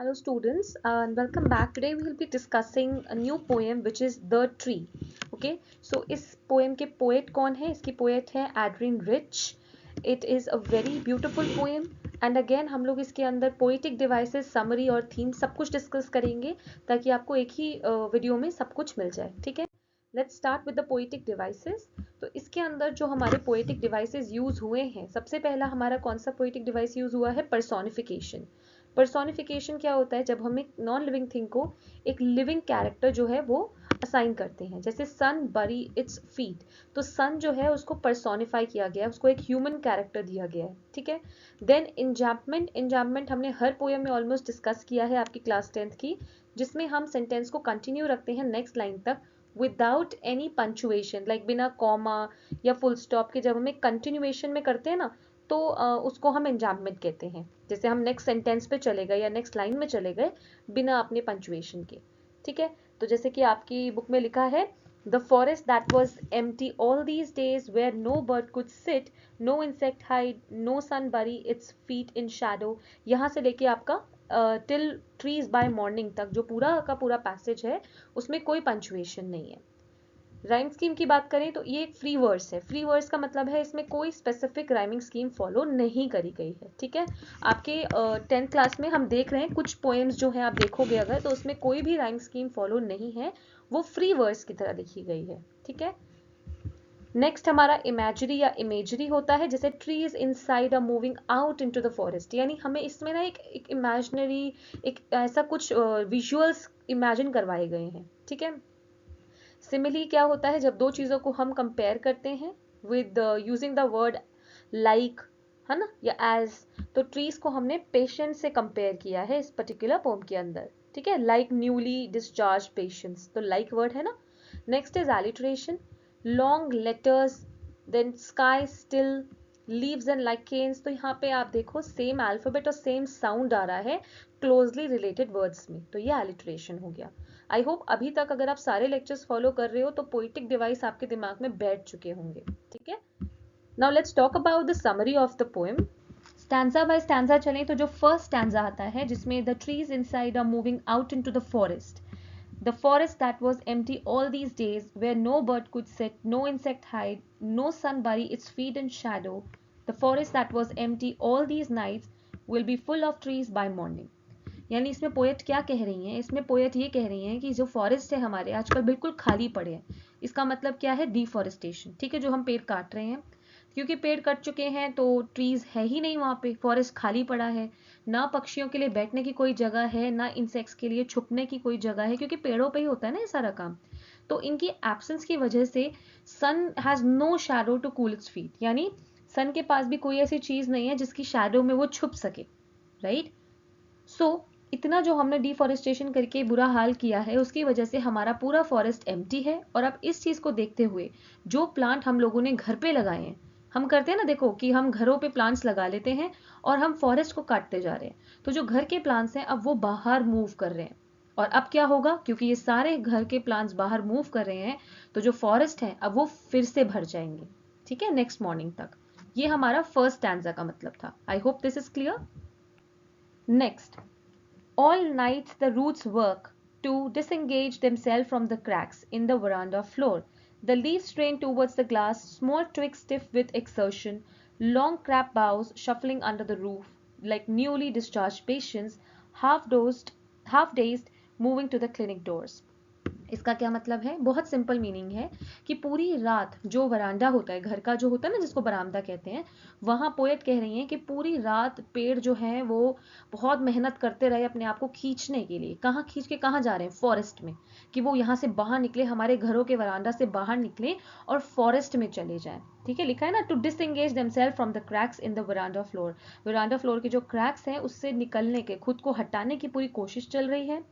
Hello students and welcome back. Today we will be discussing a new poem which is The Tree. Okay, so इस poem के poet कौन है? इसकी poet है Adrian Rich. It is a very beautiful poem and again हम लोग इसके अंदर poetic devices, summary और theme सब कुछ discuss करेंगे ताकि आपको एक ही वीडियो में सब कुछ मिल जाए. ठीक है, let's start with the poetic devices. तो इसके अंदर जो हमारे पोएटिक डिवाइसेस यूज हुए हैं, सबसे पहला हमारा कौन सा पोएटिक डिवाइस यूज हुआ है? पर्सोनिफिकेशन. पर्सोनिफिकेशन क्या होता है? जब हम एक नॉन लिविंग थिंग को एक लिविंग कैरेक्टर जो है वो असाइन करते हैं. जैसे सन बरी इट्स फीट, तो सन जो है उसको पर्सोनिफाई किया गया है, उसको एक ह्यूमन कैरेक्टर दिया गया है. ठीक है. देन इंजैम्पमेंट. इंजैम्पमेंट हमने हर पोएम में ऑलमोस्ट डिस्कस किया है आपकी क्लास 10th की, जिसमें हम सेंटेंस को कंटिन्यू रखते हैं नेक्स्ट लाइन तक विदाउट एनी पंचुएशन, लाइक बिना कॉमा या फुल स्टॉप के. जब हम एक कंटिन्यूएशन में करते हैं ना, तो उसको हम एंजाम्पमेंट कहते हैं. जैसे हम नेक्स्ट सेंटेंस पे चले गए या नेक्स्ट लाइन में चले गए बिना अपने पंचुएशन के. ठीक है. तो जैसे कि आपकी बुक में लिखा है, the forest that was empty all these days where no bird could sit, no insect hide, no sun bury its feet in Shadow. यहाँ से लेके आपका टिल ट्रीज बाय मॉर्निंग तक जो पूरा का पूरा पैसेज है उसमें कोई पंचुएशन नहीं है. राइम स्कीम की बात करें तो ये एक फ्री वर्स है. फ्री वर्स का मतलब है इसमें कोई स्पेसिफिक राइमिंग स्कीम फॉलो नहीं करी गई है. ठीक है. आपके 10th क्लास में हम देख रहे हैं कुछ पोएम्स जो हैं, आप देखोगे अगर, तो उसमें कोई भी राइम स्कीम फॉलो नहीं है, वो फ्री वर्स की तरह लिखी गई है. ठीक है. नेक्स्ट हमारा इमेजरी या इमेजरी होता है, जैसे trees inside are moving out into the forest, यानी हमें इसमें ना एक इमेजिनरी, एक ऐसा कुछ विजुअल्स इमेजिन करवाए गए हैं. ठीक है. सिमिली क्या होता है? जब दो चीज़ों को हम कंपेयर करते हैं with using the word like, है ना, या एज. तो ट्रीज को हमने पेशेंट से कंपेयर किया है इस पर्टिकुलर पोम के अंदर. ठीक है. लाइक न्यूली डिस्चार्ज पेशेंट्स, तो लाइक वर्ड है ना. Next is alliteration. Long letters, then sky still, leaves and lichens. तो यहाँ पे आप देखो सेम अल्फाबेट और सेम साउंड आ रहा है क्लोजली रिलेटेड वर्ड्स में, तो ये एलिट्रेशन हो गया. आई होप अभी तक अगर आप सारे लेक्चर्स फॉलो कर रहे हो तो पोइटिक डिवाइस आपके दिमाग में बैठ चुके होंगे. ठीक है. Now let's talk about the summary of the poem. Stanza by stanza चलें तो जो फर्स्ट स्टैंजा आता है जिसमें the trees inside are moving out into the forest, the forest that was empty all these days, where no bird could sit, no insect hide, no sun bury its feet in shadow, the forest that was empty all these nights will be full of trees by morning. यानी इसमें poet क्या कह रही हैं? इसमें poet ये कह रही हैं कि जो फॉरेस्ट है हमारे आजकल बिल्कुल खाली पड़े हैं. इसका मतलब क्या है? डिफॉरेस्टेशन. ठीक है. जो हम पेड़ काट रहे हैं, क्योंकि पेड़ कट चुके हैं तो ट्रीज है ही नहीं वहाँ पे, फॉरेस्ट खाली पड़ा है. ना पक्षियों के लिए बैठने की कोई जगह है, ना इंसेक्ट्स के लिए छुपने की कोई जगह है, क्योंकि पेड़ों पे ही होता है ना ये सारा काम. तो इनकी एब्सेंस की वजह से sun has no shadow to cool its feet, यानी सन के पास भी कोई ऐसी चीज नहीं है जिसकी शैडो में वो छुप सके. राइट. सो इतना जो हमने डिफॉरेस्टेशन करके बुरा हाल किया है उसकी वजह से हमारा पूरा फॉरेस्ट एम्प्टी है. और अब इस चीज को देखते हुए जो प्लांट हम लोगों ने घर पे लगाए हैं, हम करते हैं ना, देखो कि हम घरों पे प्लांट्स लगा लेते हैं और हम फॉरेस्ट को काटते जा रहे हैं. तो जो घर के प्लांट्स हैं अब वो बाहर मूव कर रहे हैं. और अब क्या होगा? क्योंकि ये सारे घर के प्लांट्स बाहर मूव कर रहे हैं तो जो फॉरेस्ट है अब वो फिर से भर जाएंगे. ठीक है. नेक्स्ट मॉर्निंग तक. ये हमारा फर्स्ट स्टैंजा का मतलब था. I hope this is clear. Next. All night the roots work to disengage themselves from the cracks in the veranda floor. The leaves strain towards the glass, small twigs stiff with exertion, long crab boughs shuffling under the roof like newly discharged patients, half dazed, moving to the clinic doors. इसका क्या मतलब है? बहुत simple meaning है कि पूरी रात जो वरांडा होता है, घर का जो होता है ना, जिसको बरामदा कहते हैं, वहां पोएट कह रही हैं कि पूरी रात पेड़ जो हैं वो बहुत मेहनत करते रहे अपने आप को खींचने के लिए. कहाँ खींच के कहाँ जा रहे हैं? फॉरेस्ट में. कि वो यहाँ से बाहर निकले, हमारे घरों के वरांडा से बाहर निकले और फॉरेस्ट में चले जाएं. ठीक है. लिखा है ना, to disengage themselves from the cracks in the veranda floor. Veranda floor के जो क्रैक्स हैं उससे निकलने के, खुद को हटाने की पूरी कोशिश चल रही है.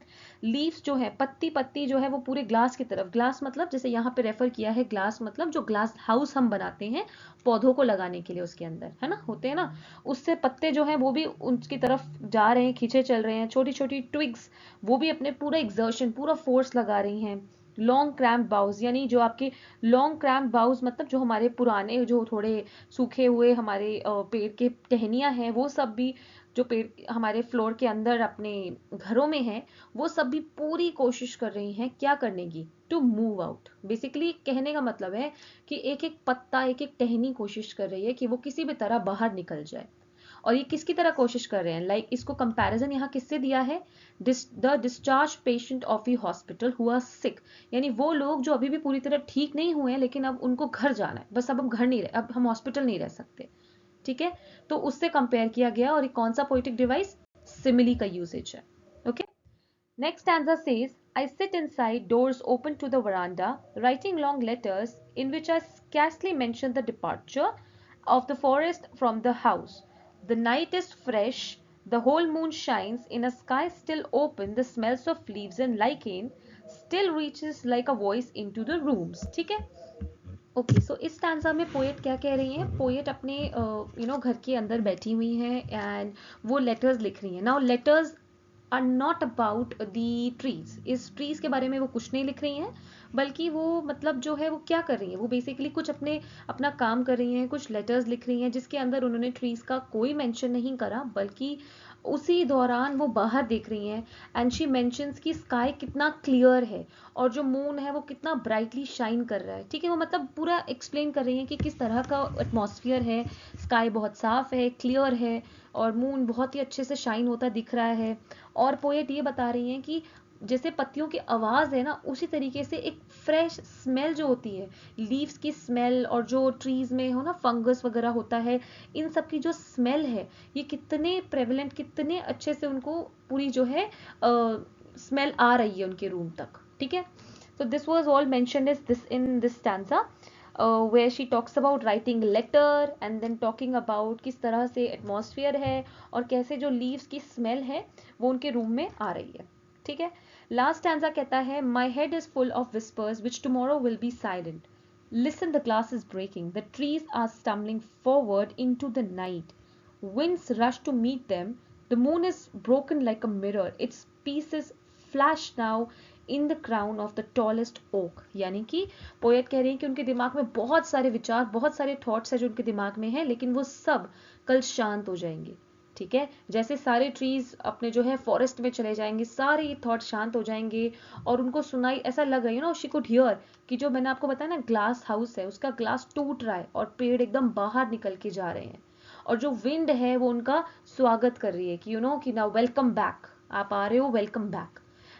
लीव्स जो है, पत्ती पत्ती जो है वो पूरे ग्लास की तरफ, ग्लास मतलब जैसे यहाँ पे रेफर किया है, ग्लास मतलब जो ग्लास हाउस हम बनाते हैं पौधों को लगाने के लिए, उसके अंदर है ना, होते हैं ना, उससे पत्ते जो हैं वो भी उनकी तरफ जा रहे हैं, खींचे चल रहे हैं. छोटी छोटी ट्विग्स वो भी अपने पूरा एग्जर्शन, पूरा फोर्स लगा रही हैं. लॉन्ग क्रैम्प बाउज, यानी जो आपके लॉन्ग क्रैम्प बाउज मतलब जो हमारे पुराने जो थोड़े सूखे हुए हमारे पेड़ के टहनियाँ हैं वो सब भी जो पेड़ हमारे फ्लोर के अंदर अपने घरों में हैं, वो सब भी पूरी कोशिश कर रही हैं क्या करने की, टू मूव आउट। बेसिकली कहने का मतलब है कि एक एक पत्ता, एक एक टहनी कोशिश कर रही है कि वो किसी भी तरह बाहर निकल जाए। और ये किसकी तरह कोशिश कर रहे हैं, इसको कंपैरिजन यहाँ किससे दिया है, the discharge patient of a hospital who are sick, यानी वो लोग जो अभी भी पूरी तरह ठीक नहीं हुए हैं लेकिन अब उनको घर जाना है, बस अब हम घर नहीं रह, अब हम हॉस्पिटल नहीं रह सकते। ठीक है, तो उससे कंपेयर किया गया। और ये कौन सा पोइटिक डिवाइस, सिमिली का यूसेज है। Okay, next stanza says, I sit inside, doors open to the veranda, writing long letters in which I scarcely mention the departure of the forest from the house. The night is fresh, the whole moon shines in a sky still open, the smells of leaves and lichen still reaches like a voice into the rooms. ठीक है, okay, सो इस stanza में poet क्या कह रही हैं, poet अपने घर के अंदर बैठी हुई हैं एंड वो लेटर्स लिख रही हैं। Now letters are not about the trees, इस ट्रीज के बारे में वो कुछ नहीं लिख रही हैं, बल्कि वो मतलब जो है वो क्या कर रही हैं, वो बेसिकली कुछ अपना काम कर रही हैं, कुछ लेटर्स लिख रही हैं जिसके अंदर उन्होंने ट्रीज का कोई मेंशन नहीं करा, बल्कि उसी दौरान वो बाहर देख रही हैं। एंड शी मेंशंस कि स्काई कितना क्लियर है और जो मून है वो कितना ब्राइटली शाइन कर रहा है। ठीक है, वो मतलब पूरा एक्सप्लेन कर रही हैं कि किस तरह का एटमॉस्फेयर है, स्काई बहुत साफ है, क्लियर है और मून बहुत ही अच्छे से शाइन होता दिख रहा है। और पोएट ये बता रही हैं कि जैसे पत्तियों की आवाज है ना, उसी तरीके से एक फ्रेश स्मेल जो होती है, लीव्स की स्मेल और जो ट्रीज में हो ना फंगस वगैरह होता है, इन सब की जो स्मेल है, ये कितने प्रेवलेंट, कितने अच्छे से उनको पूरी जो है स्मेल आ रही है उनके रूम तक। ठीक है, so this was all mentioned as this in this stanza, where she talks about writing letter and then talking about किस तरह से एटमॉस्फेयर है और कैसे जो लीव्स की स्मेल है वो उनके रूम में आ रही है। ठीक है, लास्ट स्टैंजा कहता है, my head is full of whispers which tomorrow will be silent. Listen, the glass is breaking, the trees are stumbling forward into the night. Winds rush to meet them, the moon is broken like a mirror, its pieces flash now in the crown of the tallest oak. यानी कि poet कह रही है कि उनके दिमाग में बहुत सारे विचार, बहुत सारे थॉट्स हैं जो उनके दिमाग में हैं, लेकिन वो सब कल शांत हो जाएंगे। ठीक है, जैसे सारे ट्रीज अपने जो है फॉरेस्ट में चले जाएंगे, सारे ये थॉट शांत हो जाएंगे और उनको सुनाई, ऐसा लग रही है ना, शी कुड हियर कि जो मैंने आपको बताया ना ग्लास हाउस है, उसका ग्लास टूट रहा है और पेड़ एकदम बाहर निकल के जा रहे हैं और जो विंड है वो उनका स्वागत कर रही है कि कि ना वेलकम बैक, आप आ रहे हो, वेलकम बैक।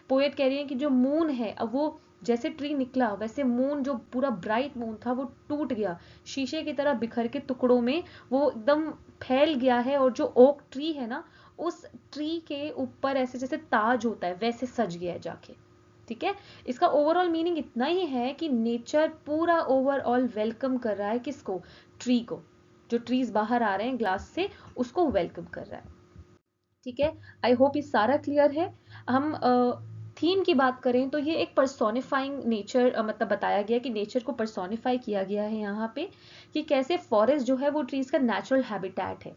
पोएट कह रही है कि जो मून है, अब वो जैसे ट्री निकला वैसे मून जो पूरा ब्राइट मून था वो टूट गया, शीशे की तरह बिखर के टुकड़ों में वो एकदम फैल गया है और जो ओक ट्री है ना, उस ट्री के ऊपर ऐसे जैसे ताज होता है वैसे सज गया है जाके। ठीक है, इसका ओवरऑल मीनिंग इतना ही है कि नेचर पूरा ओवरऑल वेलकम कर रहा है किसको, ट्री को, जो ट्रीज बाहर आ रहे हैं ग्लास से उसको वेलकम कर रहा है। ठीक है, आई होप ये सारा क्लियर है। हम थीम की बात करें तो ये एक पर्सोनिफाइंग नेचर, मतलब बताया गया कि नेचर को पर्सोनिफाई किया गया है यहाँ पे, कि कैसे फॉरेस्ट जो है वो ट्रीज का नेचुरल हैबिटेट है,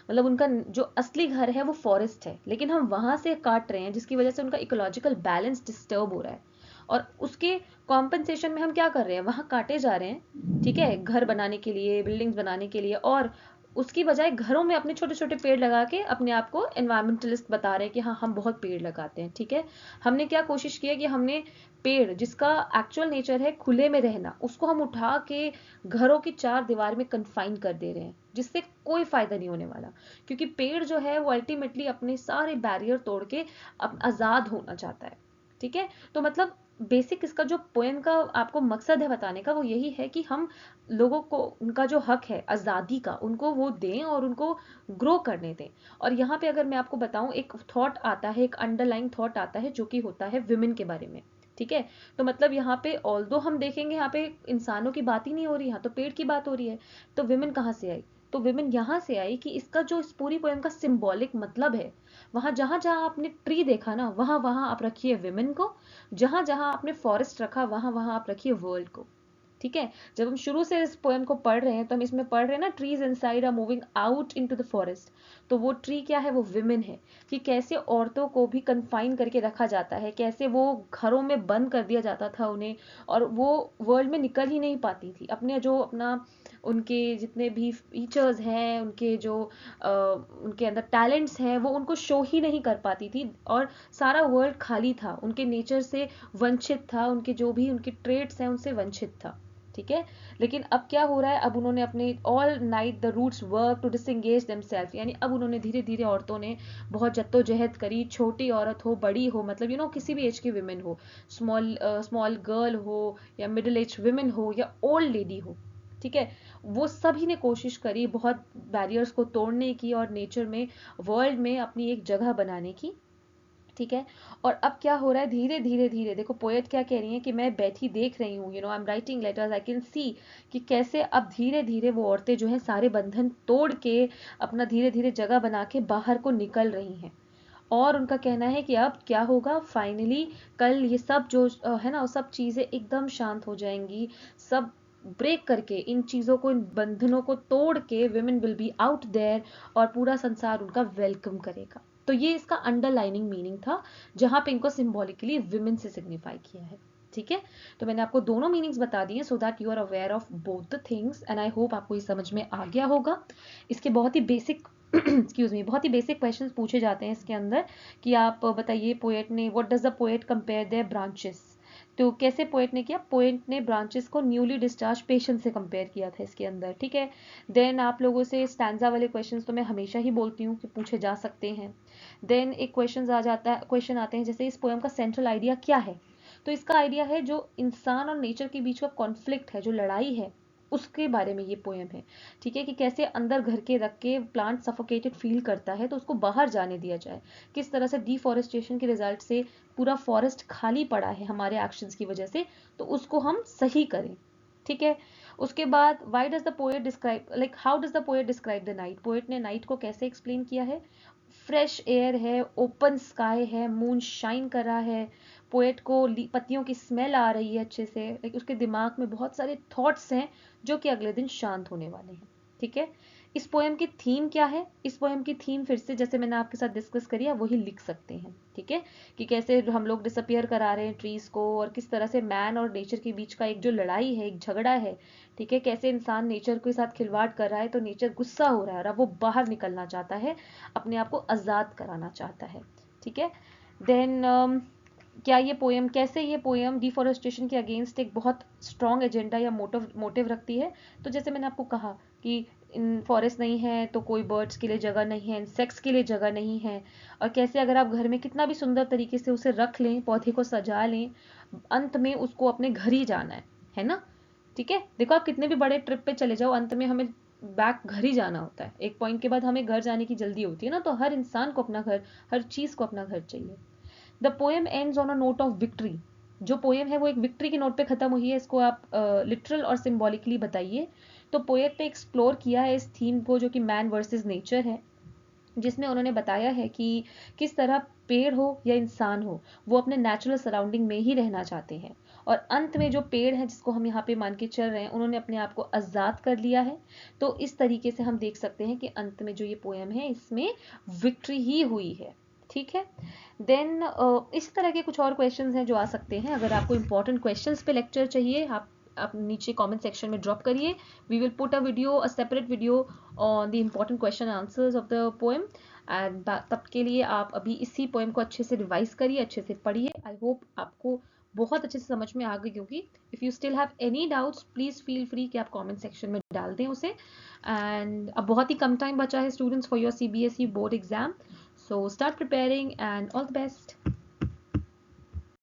मतलब उनका जो असली घर है वो फॉरेस्ट है, लेकिन हम वहां से काट रहे हैं जिसकी वजह से उनका इकोलॉजिकल बैलेंस डिस्टर्ब हो रहा है और उसके कॉम्पनसेशन में हम क्या कर रहे हैं, वहां काटे जा रहे हैं। ठीक है, घर बनाने के लिए, बिल्डिंग्स बनाने के लिए, और उसकी बजाय घरों में अपने छोटे छोटे पेड़ लगा के अपने आप को एनवायरमेंटलिस्ट बता रहे हैं कि हाँ हम बहुत पेड़ लगाते हैं। ठीक है, हमने क्या कोशिश की है कि हमने पेड़ जिसका एक्चुअल नेचर है खुले में रहना, उसको हम उठा के घरों की चार दीवार में कन्फाइन कर दे रहे हैं, जिससे कोई फायदा नहीं होने वाला, क्योंकि पेड़ जो है वो अल्टीमेटली अपने सारे बैरियर तोड़ के आजाद होना चाहता है। ठीक है, तो मतलब बेसिक इसका जो पोएम का आपको मकसद है बताने का वो यही है कि हम लोगों को उनका जो हक है आज़ादी का, उनको वो दें और उनको ग्रो करने दें। और यहाँ पे अगर मैं आपको बताऊं, एक थॉट आता है, एक अंडरलाइन थॉट आता है जो कि होता है विमेन के बारे में। ठीक है, तो मतलब यहाँ पे ऑल्दो हम देखेंगे यहाँ पे इंसानों की बात ही नहीं हो रही, यहाँ तो पेड़ की बात हो रही है, तो विमेन कहाँ से आई, तो विमेन यहाँ से आई कि इसका जो इस पूरी पोएम का सिंबॉलिक मतलब है, वहां जहां जहां आपने ट्री देखा ना, वहां वहां आप रखिए विमेन को, जहां जहां आपने फॉरेस्ट रखा वहां वहां आप रखिए वर्ल्ड को। ठीक है, जब हम शुरू से इस पोएम को पढ़ रहे हैं तो हम इसमें पढ़ रहे हैं ना, trees inside are moving out into the forest, तो वो ट्री क्या है, वो विमेन है, कि कैसे औरतों को भी कन्फाइन करके रखा जाता है, कैसे वो घरों में बंद कर दिया जाता था उन्हें, और वो वर्ल्ड में निकल ही नहीं पाती थी, अपने जो अपना उनके जितने भी फीचर्स हैं, उनके जो उनके अंदर टैलेंट्स हैं, वो उनको शो ही नहीं कर पाती थी, और सारा वर्ल्ड खाली था, उनके नेचर से वंचित था, उनके जो भी उनके ट्रेट्स हैं उनसे वंचित था। ठीक है, लेकिन अब क्या हो रहा है, अब उन्होंने अपने all night the roots work to disengage themselves, यानी अब उन्होंने धीरे धीरे औरतों ने बहुत जद्दोजहद करी, छोटी औरत हो, बड़ी हो, मतलब किसी भी एज की विमेन हो, स्मॉल स्मॉल गर्ल हो, या मिडिल एज विमेन हो, या ओल्ड लेडी हो, ठीक है, वो सभी ने कोशिश करी बहुत बैरियर्स को तोड़ने की और नेचर में, वर्ल्ड में अपनी एक जगह बनाने की। ठीक है, और अब क्या हो रहा है, धीरे धीरे धीरे देखो पोएट क्या कह रही है कि मैं बैठी देख रही हूँ, I am writing letters, I can see, कि कैसे अब धीरे धीरे वो औरतें जो है सारे बंधन तोड़ के अपना धीरे धीरे जगह बना के बाहर को निकल रही हैं। और उनका कहना है कि अब क्या होगा, फाइनली कल ये सब जो है ना, वो सब चीजें एकदम शांत हो जाएंगी, सब ब्रेक करके, इन चीजों को, इन बंधनों को तोड़ के women will be out there, और पूरा संसार उनका वेलकम करेगा। तो ये इसका अंडरलाइनिंग मीनिंग था, जहां पे इनको सिंबॉलिकली विमेन से सिग्निफाई किया है। ठीक है, तो मैंने आपको दोनों मीनिंग्स बता दिए, so that you are aware of both the things, and I hope आपको ये समझ में आ गया होगा। इसके बहुत ही बेसिक एक्सक्यूज मी, बहुत ही बेसिक क्वेश्चंस पूछे जाते हैं इसके अंदर, कि आप बताइए पोएट ने, what does the poet compare there branches, तो कैसे पोएट ने किया, पोएट ने ब्रांचेस को न्यूली डिस्चार्ज पेशेंट से कंपेयर किया था इसके अंदर। ठीक है, देन आप लोगों से स्टैंजा वाले क्वेश्चंस तो मैं हमेशा ही बोलती हूँ कि पूछे जा सकते हैं। देन एक क्वेश्चन आते हैं, जैसे इस पोएम का सेंट्रल आइडिया क्या है, तो इसका आइडिया है जो इंसान और नेचर के बीच का कॉन्फ्लिक्ट है, जो लड़ाई है, उसके बारे में ये पोएम है। ठीक है, कि कैसे अंदर घर के रख के प्लांट सफोकेटेड फील करता है, तो उसको बाहर जाने दिया जाए, किस तरह से डिफॉरेस्टेशन के रिजल्ट से पूरा फॉरेस्ट खाली पड़ा है हमारे एक्शंस की वजह से, तो उसको हम सही करें। ठीक है, उसके बाद why does the poet describe, like how does the poet describe the night, poet ने नाइट को कैसे एक्सप्लेन किया है, फ्रेश एयर है, ओपन स्काई है, मून शाइन कर रहा है, पोएट को पत्तियों की स्मेल आ रही है अच्छे से, लाइक उसके दिमाग में बहुत सारे थॉट्स हैं जो कि अगले दिन शांत होने वाले हैं। ठीक है, इस पोएम की थीम क्या है, इस पोएम की थीम फिर से जैसे मैंने आपके साथ डिस्कस करी है वही लिख सकते हैं। ठीक है, कि कैसे हम लोग डिसअपियर करा रहे हैं ट्रीज को, और किस तरह से मैन और नेचर के बीच का एक जो लड़ाई है, एक झगड़ा है। ठीक है, कैसे इंसान नेचर के साथ खिलवाड़ कर रहा है, तो नेचर गुस्सा हो रहा है और अब वो बाहर निकलना चाहता है, अपने आप को आजाद कराना चाहता है। ठीक है, देन क्या ये पोएम, कैसे ये पोएम डिफॉरेस्टेशन के अगेंस्ट एक बहुत स्ट्रॉन्ग एजेंडा या मोटिव मोटिव रखती है। तो जैसे मैंने आपको कहा कि इन फॉरेस्ट नहीं है तो कोई बर्ड्स के लिए जगह नहीं है, इंसेक्ट्स के लिए जगह नहीं है, और कैसे अगर आप घर में कितना भी सुंदर तरीके से उसे रख लें, पौधे को सजा लें, अंत में उसको अपने घर ही जाना है ना। ठीक है, देखो आप कितने भी बड़े ट्रिप पे चले जाओ, अंत में हमें बैक घर ही जाना होता है, एक पॉइंट के बाद हमें घर जाने की जल्दी होती है ना, तो हर इंसान को अपना घर, हर चीज को अपना घर चाहिए। The poem ends on a note of victory, जो पोएम है वो एक विक्ट्री की नोट पे खत्म हुई है, इसको आप लिटरल और सिंबॉलिकली बताइए। तो पोएट ने एक्सप्लोर किया है इस थीम को, जो कि मैन वर्सेस नेचर है, जिसमें उन्होंने बताया है कि किस तरह पेड़ हो या इंसान हो, वो अपने नेचुरल सराउंडिंग में ही रहना चाहते हैं, और अंत में जो पेड़ है जिसको हम यहाँ पे मान के चल रहे हैं, उन्होंने अपने आप को आजाद कर लिया है। तो इस तरीके से हम देख सकते हैं कि अंत में जो ये पोएम है इसमें विक्ट्री ही हुई है। ठीक है, देन इस तरह के कुछ और क्वेश्चंस हैं जो आ सकते हैं। अगर आपको इंपॉर्टेंट क्वेश्चंस पे लेक्चर चाहिए, आप नीचे कमेंट सेक्शन में ड्रॉप करिए, we will put a separate video on the important question answers of the poem. And तब के लिए आप अभी इसी पोएम को अच्छे से रिवाइज करिए, अच्छे से पढ़िए। आई होप आपको बहुत अच्छे से समझ में आ गई होगी। If you still have any doubts please feel free कि आप कमेंट सेक्शन में डाल दें उसे। एंड अब बहुत ही कम टाइम बचा है students for your CBSE board exam, so start preparing and all the best.